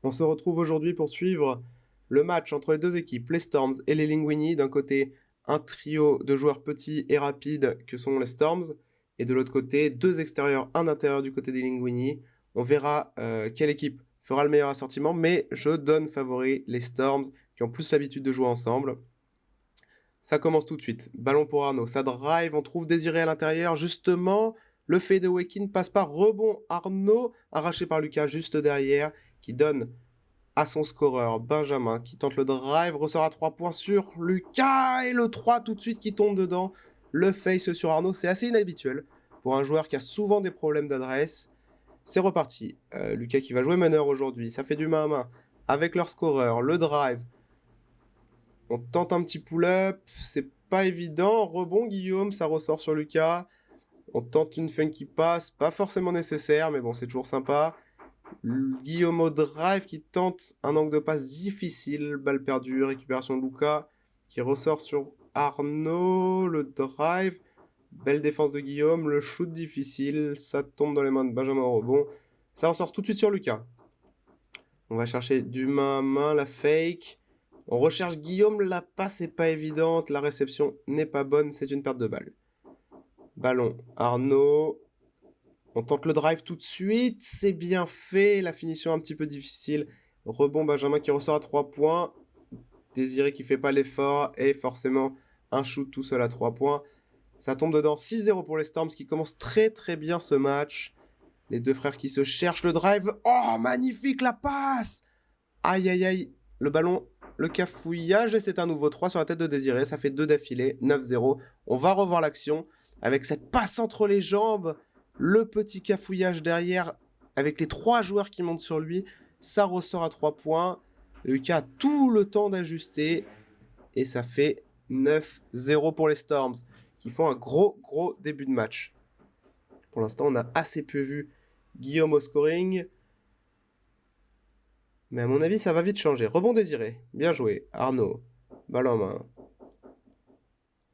On se retrouve aujourd'hui pour suivre le match entre les deux équipes, les Storms et les Linguini. D'un côté, un trio de joueurs petits et rapides que sont les Storms, et de l'autre côté, deux extérieurs, un intérieur du côté des Linguini. On verra quelle équipe fera le meilleur assortiment, mais je donne favori les Storms qui ont plus l'habitude de jouer ensemble. Ça commence tout de suite. Ballon pour Arnaud. Ça drive, on trouve Désiré à l'intérieur. Justement, le fadeaway qui ne passe pas. Rebond Arnaud, arraché par Lucas juste derrière, qui donne à son scoreur Benjamin, qui tente le drive, ressort à 3 points sur Lucas, et le 3 tout de suite qui tombe dedans. Le face sur Arnaud, c'est assez inhabituel pour un joueur qui a souvent des problèmes d'adresse. C'est reparti. Lucas qui va jouer meneur aujourd'hui. Ça fait du main à main avec leur scoreur. Le drive. On tente un petit pull-up, c'est pas évident. Rebond Guillaume, ça ressort sur Lucas. On tente une funky pass, pas forcément nécessaire, mais bon, c'est toujours sympa. Guillaume au drive qui tente un angle de passe difficile. Balle perdue, récupération de Lucas qui ressort sur Arnaud. Le drive, belle défense de Guillaume. Le shoot difficile, ça tombe dans les mains de Benjamin au rebond. Ça ressort tout de suite sur Lucas. On va chercher du main à main, la fake. On recherche Guillaume, la passe n'est pas évidente, la réception n'est pas bonne, c'est une perte de balle. Ballon, Arnaud. On tente le drive tout de suite, c'est bien fait, la finition un petit peu difficile. Rebond, Benjamin qui ressort à 3 points. Désiré qui fait pas l'effort, et forcément un shoot tout seul à 3 points. Ça tombe dedans, 6-0 pour les Storms qui commencent très très bien ce match. Les deux frères qui se cherchent le drive. Oh, magnifique la passe! Aïe aïe aïe, le ballon, le cafouillage, et c'est un nouveau 3 sur la tête de Désiré. Ça fait 2 d'affilée, 9-0. On va revoir l'action avec cette passe entre les jambes, le petit cafouillage derrière, avec les 3 joueurs qui montent sur lui. Ça ressort à 3 points. Lucas a tout le temps d'ajuster, et ça fait 9-0 pour les Storms, qui font un gros début de match. Pour l'instant, on a assez peu vu Guillaume au scoring. Mais à mon avis, ça va vite changer. Rebond Désiré. Bien joué. Arnaud. Balle en main.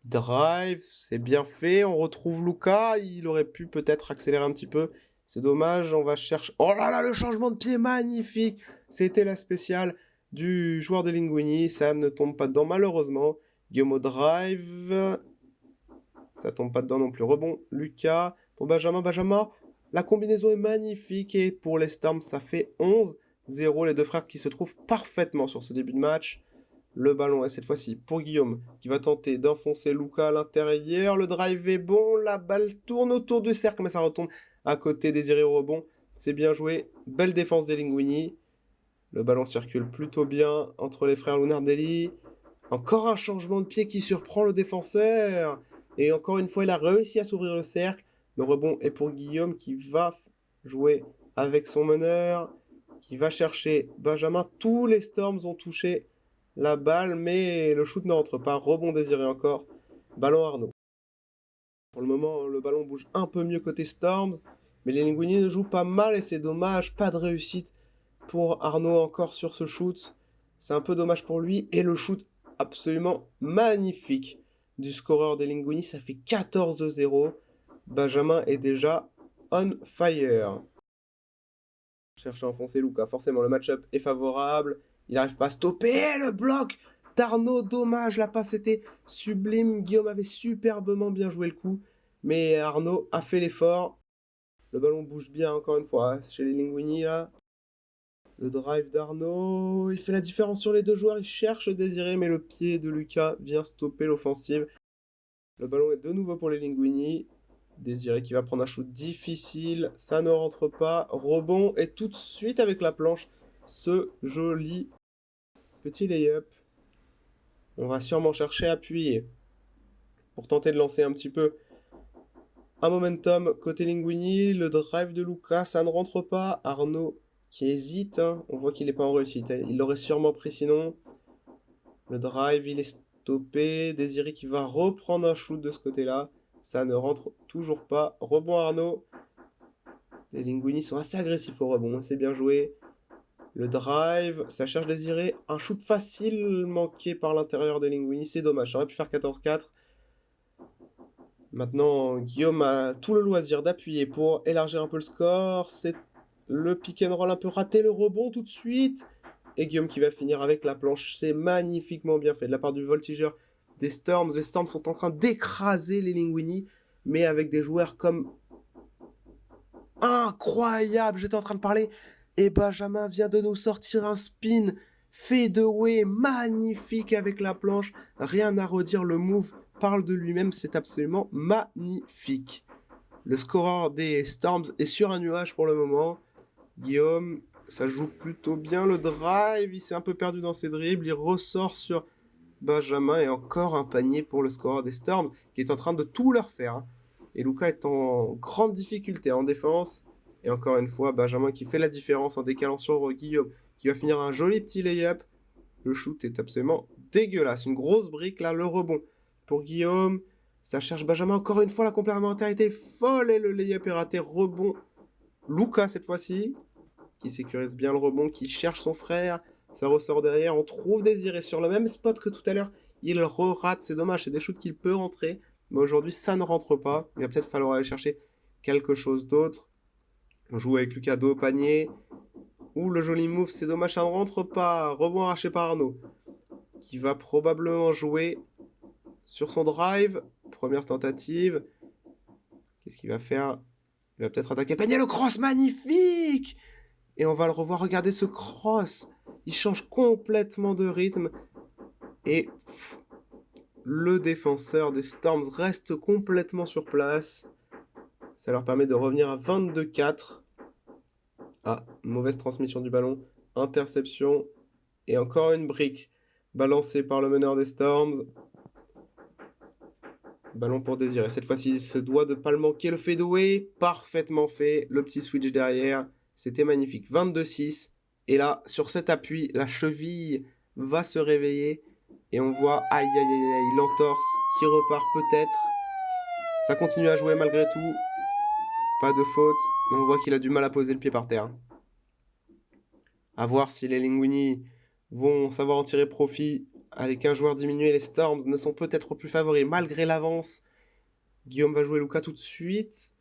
Drive. C'est bien fait. On retrouve Lucas. Il aurait pu peut-être accélérer un petit peu. C'est dommage. On va chercher... Oh là là, le changement de pied magnifique. C'était la spéciale du joueur de Linguini. Ça ne tombe pas dedans, malheureusement. Guillaume au drive. Ça tombe pas dedans non plus. Rebond Lucas. Pour Benjamin. Benjamin. La combinaison est magnifique. Et pour les Storms, ça fait 11-0, les deux frères qui se trouvent parfaitement sur ce début de match. Le ballon est cette fois-ci pour Guillaume, qui va tenter d'enfoncer Lucas à l'intérieur. Le drive est bon, la balle tourne autour du cercle, mais ça retombe à côté. Désiré au rebond, c'est bien joué. Belle défense des Linguini. Le ballon circule plutôt bien entre les frères Lunardelli. Encore un changement de pied qui surprend le défenseur. Et encore une fois, il a réussi à s'ouvrir le cercle. Le rebond est pour Guillaume qui va jouer avec son meneur, qui va chercher Benjamin. Tous les Storms ont touché la balle, mais le shoot ne rentre pas. Rebond Désiré encore. Ballon Arnaud. Pour le moment, le ballon bouge un peu mieux côté Storms, mais les Linguini ne jouent pas mal et c'est dommage. Pas de réussite pour Arnaud encore sur ce shoot. C'est un peu dommage pour lui. Et le shoot absolument magnifique du scoreur des Linguini. Ça fait 14-0. Benjamin est déjà on fire. Cherche à enfoncer Lucas. Forcément, le match-up est favorable. Il n'arrive pas à stopper le bloc d'Arnaud. Dommage, la passe était sublime. Guillaume avait superbement bien joué le coup. Mais Arnaud a fait l'effort. Le ballon bouge bien encore une fois chez les Linguini là. Le drive d'Arnaud. Il fait la différence sur les deux joueurs. Il cherche Désiré, mais le pied de Lucas vient stopper l'offensive. Le ballon est de nouveau pour les Linguini. Désiré qui va prendre un shoot difficile, ça ne rentre pas, rebond et tout de suite avec la planche, ce joli petit lay-up. On va sûrement chercher à appuyer pour tenter de lancer un petit peu un momentum côté Linguini. Le drive de Lucas, ça ne rentre pas. Arnaud qui hésite, hein. On voit qu'il n'est pas en réussite, hein. Il l'aurait sûrement pris sinon. Le drive, il est stoppé. Désiré qui va reprendre un shoot de ce côté-là. Ça ne rentre toujours pas. Rebond Arnaud. Les Linguini sont assez agressifs au rebond. C'est bien joué. Le drive. Ça cherche Désiré. Un shoot facile manqué par l'intérieur des Linguini. C'est dommage. J'aurais pu faire 14-4. Maintenant, Guillaume a tout le loisir d'appuyer pour élargir un peu le score. C'est Le pick and roll un peu raté, le rebond tout de suite. Et Guillaume qui va finir avec la planche. C'est magnifiquement bien fait de la part du voltigeur des Storms. Les Storms sont en train d'écraser les Linguini, mais avec des joueurs comme... Incroyable, j'étais en train de parler. Et Benjamin vient de nous sortir un spin fadeaway magnifique avec la planche. Rien à redire, le move parle de lui-même, c'est absolument magnifique. Le scoreur des Storms est sur un nuage pour le moment. Guillaume, ça joue plutôt bien le drive, il s'est un peu perdu dans ses dribbles, il ressort sur Benjamin et encore un panier pour le scoreur des Storms qui est en train de tout leur faire. Hein. Et Lucas est en grande difficulté en défense. Et encore une fois, Benjamin qui fait la différence en décalant sur Guillaume, qui va finir un joli petit lay-up. Le shoot est absolument dégueulasse. Une grosse brique là, le rebond pour Guillaume. Ça cherche Benjamin encore une fois, la complémentarité folle et le lay-up est raté. Rebond. Lucas cette fois-ci, qui sécurise bien le rebond, qui cherche son frère. Ça ressort derrière, on trouve Désiré sur le même spot que tout à l'heure. Il rate, c'est dommage, c'est des shoots qu'il peut rentrer. Mais aujourd'hui, ça ne rentre pas. Il va peut-être falloir aller chercher quelque chose d'autre. On joue avec Lucas dos au panier. Ouh, le joli move, c'est dommage, ça ne rentre pas. Rebond arraché par Arnaud, qui va probablement jouer sur son drive. Première tentative. Qu'est-ce qu'il va faire? Il va peut-être attaquer le panier. Le cross magnifique! Et on va le revoir. Regardez ce cross. Il change complètement de rythme. Et le défenseur des Storms reste complètement sur place. Ça leur permet de revenir à 22-4. Ah, mauvaise transmission du ballon. Interception. Et encore une brique balancée par le meneur des Storms. Ballon pour Désiré. Cette fois-ci, il se doit de ne pas le manquer. Le fadeaway, parfaitement fait. Le petit switch derrière. C'était magnifique. 22-6. Et là, sur cet appui, la cheville va se réveiller. Et on voit, aïe aïe aïe aïe, l'entorse qui repart peut-être. Ça continue à jouer malgré tout. Pas de faute. Mais on voit qu'il a du mal à poser le pied par terre. À voir si les Linguini vont savoir en tirer profit. Avec un joueur diminué, les Storms ne sont peut-être plus favoris malgré l'avance. Guillaume va jouer Lucas tout de suite.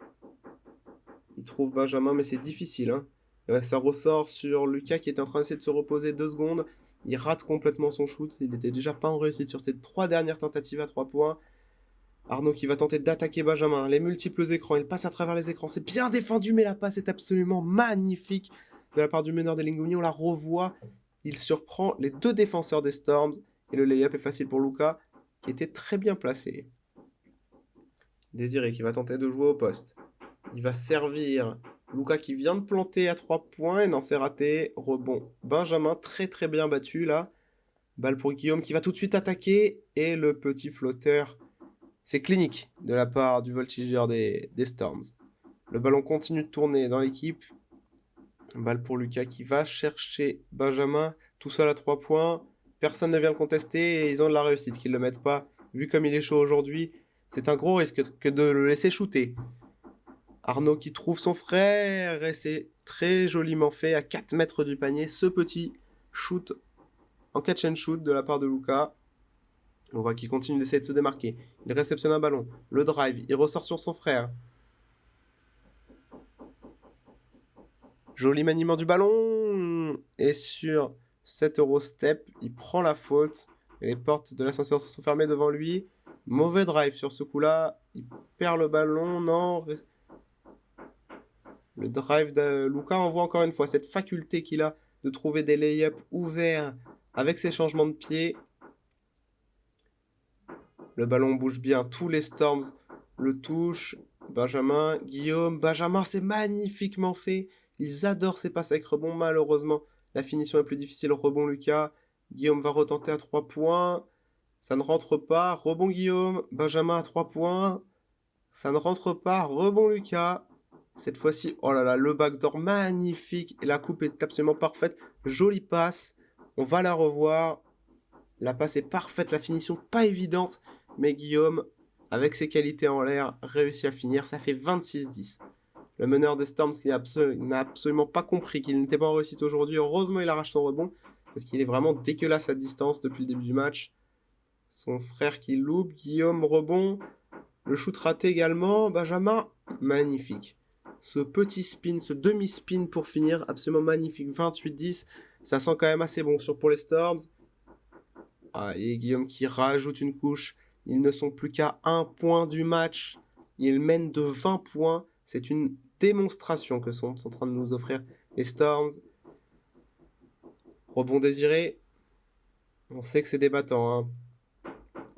Il trouve Benjamin, mais c'est difficile. Hein. Ça ressort sur Lucas qui est en train d'essayer de se reposer 2 secondes. Il rate complètement son shoot. Il n'était déjà pas en réussite sur ses 3 dernières tentatives à 3 points. Arnaud qui va tenter d'attaquer Benjamin. Les multiples écrans. Il passe à travers les écrans. C'est bien défendu, mais la passe est absolument magnifique de la part du meneur des Linguini. On la revoit. Il surprend les 2 défenseurs des Storms. Et le lay-up est facile pour Lucas, qui était très bien placé. Désiré qui va tenter de jouer au poste. Il va servir Lucas qui vient de planter à 3 points. Et non, c'est raté. Rebond. Benjamin, très très bien battu là. Balle pour Guillaume qui va tout de suite attaquer. Et le petit flotteur. C'est clinique de la part du voltigeur des Storms. Le ballon continue de tourner dans l'équipe. Balle pour Lucas qui va chercher Benjamin. Tout seul à 3 points. Personne ne vient le contester et ils ont de la réussite qu'ils ne le mettent pas. Vu comme il est chaud aujourd'hui, c'est un gros risque que de le laisser shooter. Arnaud qui trouve son frère et c'est très joliment fait à 4 mètres du panier. Ce petit shoot en catch and shoot de la part de Lucas. On voit qu'il continue d'essayer de se démarquer. Il réceptionne un ballon. Le drive, il ressort sur son frère. Joli maniement du ballon. Et sur 7 Eurostep, il prend la faute. Et les portes de l'ascenseur se sont fermées devant lui. Mauvais drive sur ce coup-là. Il perd le ballon. Non. Le drive de Lucas, on voit encore une fois cette faculté qu'il a de trouver des lay-ups ouverts avec ses changements de pied. Le ballon bouge bien. Tous les Storms le touchent. Benjamin, Guillaume. Benjamin, c'est magnifiquement fait. Ils adorent ces passes avec rebond. Malheureusement, la finition est plus difficile. Rebond Lucas. Guillaume va retenter à 3 points. Ça ne rentre pas. Rebond Guillaume. Benjamin à 3 points. Ça ne rentre pas. Rebond Lucas. Cette fois-ci, oh là là, le backdoor magnifique. Et la coupe est absolument parfaite. Jolie passe. On va la revoir. La passe est parfaite. La finition pas évidente. Mais Guillaume, avec ses qualités en l'air, réussit à finir. Ça fait 26-10. Le meneur des Storms qui n'a absolument pas compris qu'il n'était pas en réussite aujourd'hui. Heureusement, il arrache son rebond. Parce qu'il est vraiment dégueulasse à distance depuis le début du match. Son frère qui loupe. Guillaume rebond. Le shoot raté également. Benjamin, magnifique. ce petit spin, ce demi-spin pour finir, absolument magnifique, 28-10, ça sent quand même assez bon pour les Storms. Ah, et Guillaume qui rajoute une couche, ils ne sont plus qu'à 1 point du match, ils mènent de 20 points, c'est une démonstration que sont en train de nous offrir les Storms. Rebond désiré, on sait que c'est débattant, hein.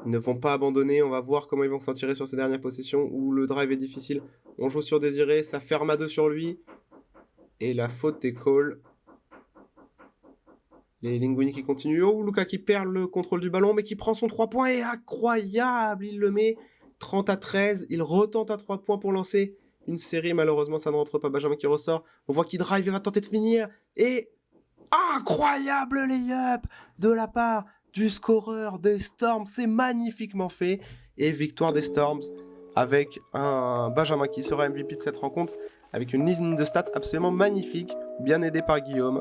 Ils ne vont pas abandonner, on va voir comment ils vont s'en tirer sur ces dernières possessions où le drive est difficile. On joue sur Désiré, ça ferme à 2 sur lui. Et la faute est call. Les Linguini qui continuent. Oh, Luka qui perd le contrôle du ballon, mais qui prend son 3 points. Et incroyable, il le met 30-13. Il retente à 3 points pour lancer une série. Malheureusement, ça ne rentre pas. Benjamin qui ressort. On voit qu'il drive et va tenter de finir. Et incroyable lay-up de la part du scoreur des Storms. C'est magnifiquement fait. Et victoire des Storms avec un Benjamin qui sera MVP de cette rencontre. Avec une ligne de stats absolument magnifique. Bien aidé par Guillaume.